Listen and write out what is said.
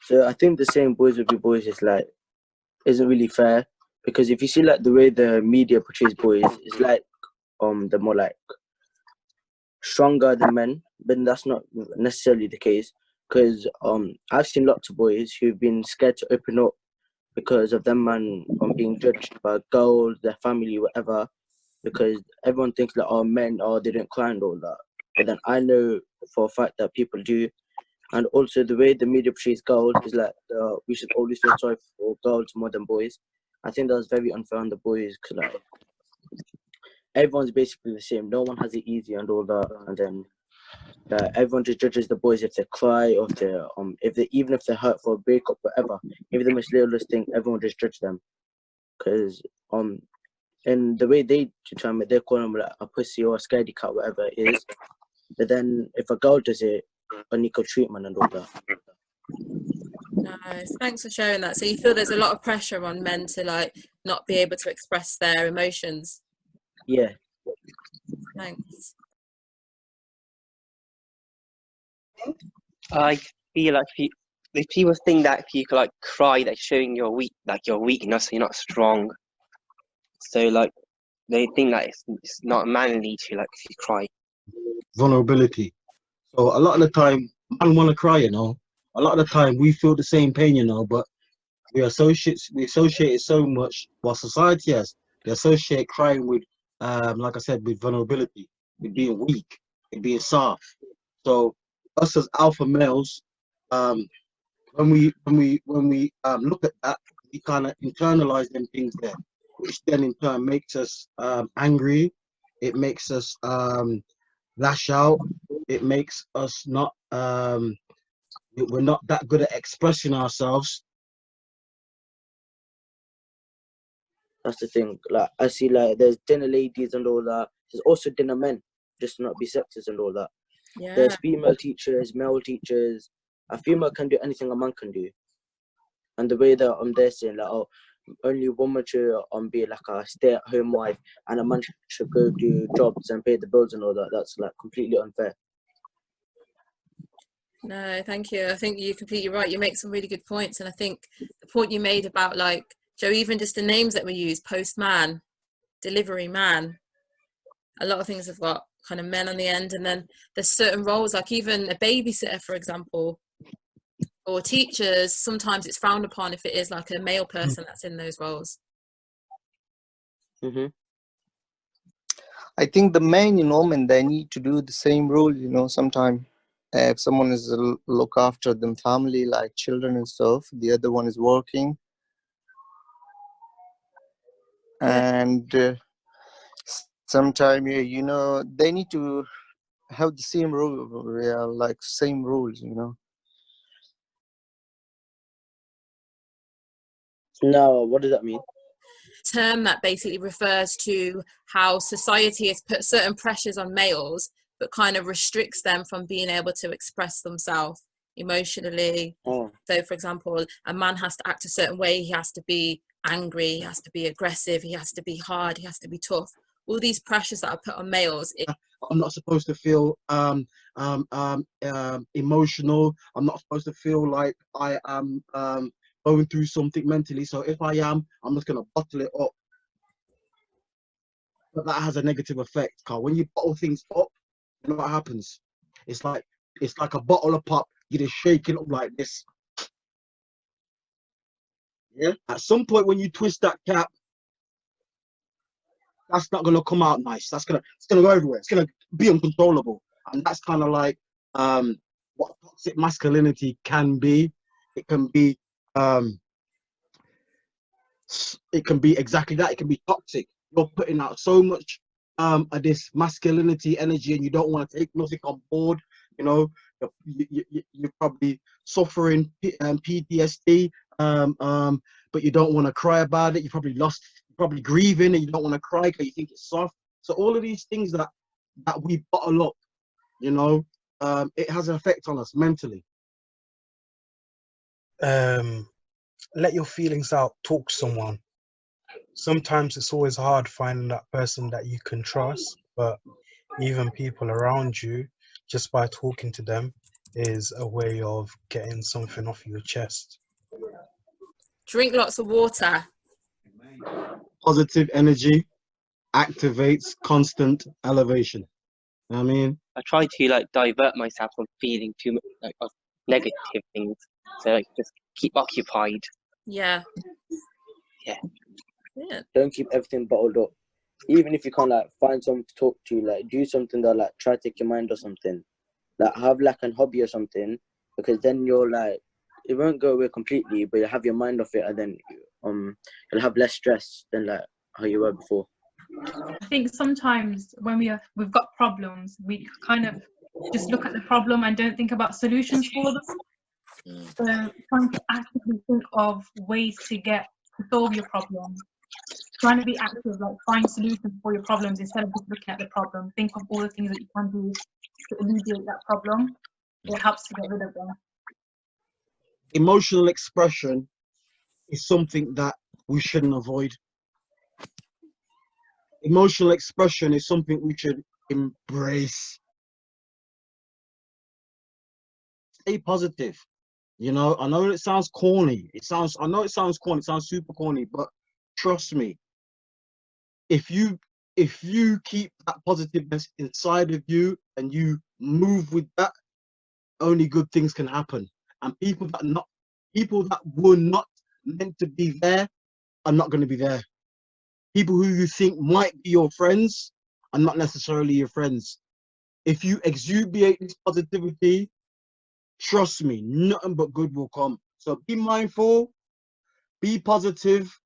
So I think the saying "boys will be boys" is like isn't really fair, because if you see like the way the media portrays boys, it's like they're more like stronger than men, but that's not necessarily the case. Because I've seen lots of boys who've been scared to open up because of them man being judged by girls, their family, whatever. Because everyone thinks like, oh, men, oh, they don't cry and all that. But then I know for a fact that people do. And also the way the media portrays girls is like we should always feel sorry for girls more than boys. I think that's very unfair on the boys, because like everyone's basically the same. No one has it easy and all that. And then everyone just judges the boys if they cry, or if they even if they're hurt for a breakup, whatever. Even the most littlest thing, everyone just judges them, because and the way they determine it, they call them like a pussy or a scaredy cat, whatever it is. But then if a girl does it, unequal treatment and all that. Nice, thanks for sharing that. So you feel there's a lot of pressure on men to like not be able to express their emotions? Yeah. Thanks. I feel like if people think that if you like cry, that's showing your weakness, you're not strong. So like they think that it's not manly to like if you cry. Vulnerability. So a lot of the time, man want to cry, you know. A lot of the time, we feel the same pain, you know, but we associate it so much. Well, society has. They associate crying with, like I said, with vulnerability, with being weak, with being soft. So us as alpha males, when we look at that, we kind of internalize them things there, which then in turn makes us angry. It makes us lash out. It makes us not we're not that good at expressing ourselves. That's the thing. Like I see, like there's dinner ladies and all that. There's also dinner men, just to not be sexist and all that. Yeah. There's female teachers, male teachers. A female can do anything a man can do. And the way that they're saying like, oh, only a woman should be like a stay-at-home wife, and a man should go do jobs and pay the bills and all that. That's like completely unfair. No, thank you. I think you're completely right. You make some really good points. And I think the point you made about like, Joe, even just the names that we use, postman, delivery man, a lot of things have got kind of men on the end. And then there's certain roles, like even a babysitter, for example, or teachers, sometimes it's frowned upon if it is like a male person that's in those roles. Mm-hmm. I think the men, men, they need to do the same role, sometimes. If someone is look after them family, like children and stuff, the other one is working. And sometimes, they need to have the same role, like same rules, No, what does that mean? Term that basically refers to how society has put certain pressures on males, but kind of restricts them from being able to express themselves emotionally. Oh. So, for example, a man has to act a certain way. He has to be angry. He has to be aggressive. He has to be hard. He has to be tough. All these pressures that are put on males. I'm not supposed to feel emotional. I'm not supposed to feel like I am going through something mentally. So if I am, I'm just going to bottle it up. But that has a negative effect, Carl. When you bottle things up, you know what happens? It's like a bottle of pop. You just shake it up like this. Yeah. At some point, when you twist that cap, that's not gonna come out nice. It's gonna go everywhere. It's gonna be uncontrollable, and that's kind of like what toxic masculinity can be. It can be exactly that. It can be toxic. You're putting out so much of this masculinity energy, and you don't want to take nothing on board. You're probably suffering PTSD, but you don't want to cry about it. You're probably grieving, and you don't want to cry because you think it's soft. So all of these things that we bottle up, it has an effect on us mentally. Let your feelings out. Talk to someone. Sometimes it's always hard finding that person that you can trust, but even people around you, just by talking to them, is a way of getting something off your chest. Drink lots of water. Positive energy activates constant elevation. You know what I mean? I try to like divert myself from feeling too much like of negative things. So like just keep occupied. Yeah. Yeah. Yeah. Don't keep everything bottled up. Even if you can't like find someone to talk to, like do something that like try to take your mind or something. Like have like a hobby or something, because then you're like, it won't go away completely, but you'll have your mind off it, and then you'll have less stress than like how you were before. I think sometimes when we've got problems, we kind of just look at the problem and don't think about solutions for them. So trying to actively think of ways to solve your problem. Trying to be active, like find solutions for your problems instead of just looking at the problem. Think of all the things that you can do to alleviate that problem. It helps to get rid of them. Emotional expression is something that we shouldn't avoid. Emotional expression is something we should embrace. Stay positive. You know, I know it sounds corny. I know it sounds corny. It sounds super corny, but trust me. If you keep that positiveness inside of you and you move with that, only good things can happen. And people that were not meant to be there are not going to be there. People who you think might be your friends are not necessarily your friends. If you exuberate this positivity, trust me, nothing but good will come. So be mindful, be positive,